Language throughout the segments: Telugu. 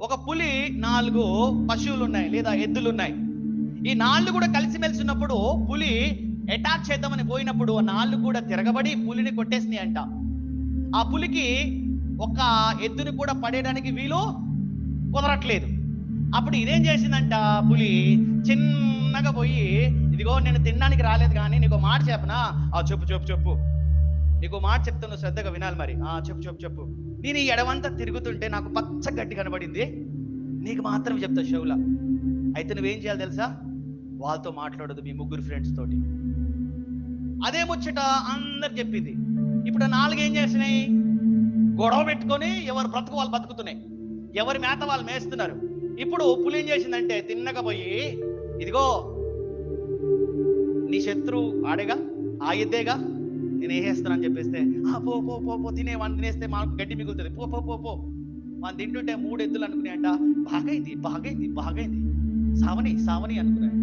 ఒక పులి 4 పశువులు ఉన్నాయి లేదా ఎద్దులు ఉన్నాయి. ఈ 4 కూడా కలిసిమెలిసి ఉన్నప్పుడు పులి అటాక్ చేద్దామని పోయినప్పుడు ఆ 4 కూడా తిరగబడి పులిని కొట్టేసినాయి అంట. ఆ పులికి ఒక ఎద్దుని కూడా పడేయడానికి వీలు కుదరట్లేదు. అప్పుడు ఇదేం చేసిందంట, పులి చిన్నగా పోయి, ఇదిగో నేను తినడానికి రాలేదు కానీ నీకు మాట చెప్పనా? చెప్పు చెప్పు చెప్పు, నీకు మాట చెప్తున్నా, శ్రద్ధగా వినాలి మరి. చెప్పు చెప్పు చెప్పు. నేను ఈ ఎడవంతా తిరుగుతుంటే నాకు పచ్చ గడ్డి కనబడింది, నీకు మాత్రం చెప్తా షవులా. అయితే నువ్వేం చేయాలి తెలుసా? వాళ్ళతో మాట్లాడదు, మీ 3 ఫ్రెండ్స్ తోటి. అదే ముచ్చట అందరు చెప్పింది. ఇప్పుడు 4 ఏం చేసినాయి? గొడవ పెట్టుకొని ఎవరు బ్రతుకు వాళ్ళు బతుకుతున్నాయి, ఎవరి మేత వాళ్ళు మేస్తున్నారు. ఇప్పుడు పులి ఏం చేసిందంటే తిన్నగా పోయి, ఇదిగో నీ శత్రువు ఆడేగా, ఆ ఎద్దేగా, నేను వేసేస్తానని చెప్పేస్తే, పో పో పో పో తినే వాడిని తినేస్తే మాకు గడ్డి మిగులుతుంది, పో పో పో పో. వాళ్ళు తింటుంటే 3 ఎద్దులు అనుకున్నాయంట, బాగైంది బాగైంది బాగైంది, సావని సావని అనుకున్నాయి.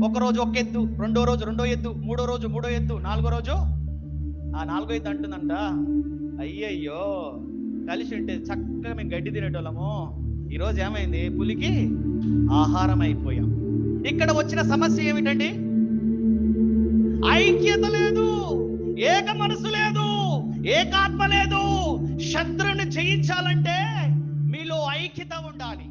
ఒకరోజు ఒక ఎద్దు, రెండో రోజు రెండో ఎద్దు, మూడో రోజు మూడో ఎద్దు, 4గో రోజు ఆ 4గో ఎద్దు అంటుందంట, అయ్యయ్యో కలిసి ఉంటే చక్కగా మేము గడ్డి తినేటోళ్ళము, ఈరోజు ఏమైంది, పులికి ఆహారం అయిపోయాం. ఇక్కడ వచ్చిన సమస్య ఏమిటండి? ఐక్యత లేదు, ఏక మనసు లేదు, ఏకాత్మ లేదు. శత్రువుని జయించాలంటే మీలో ఐక్యత ఉండాలి.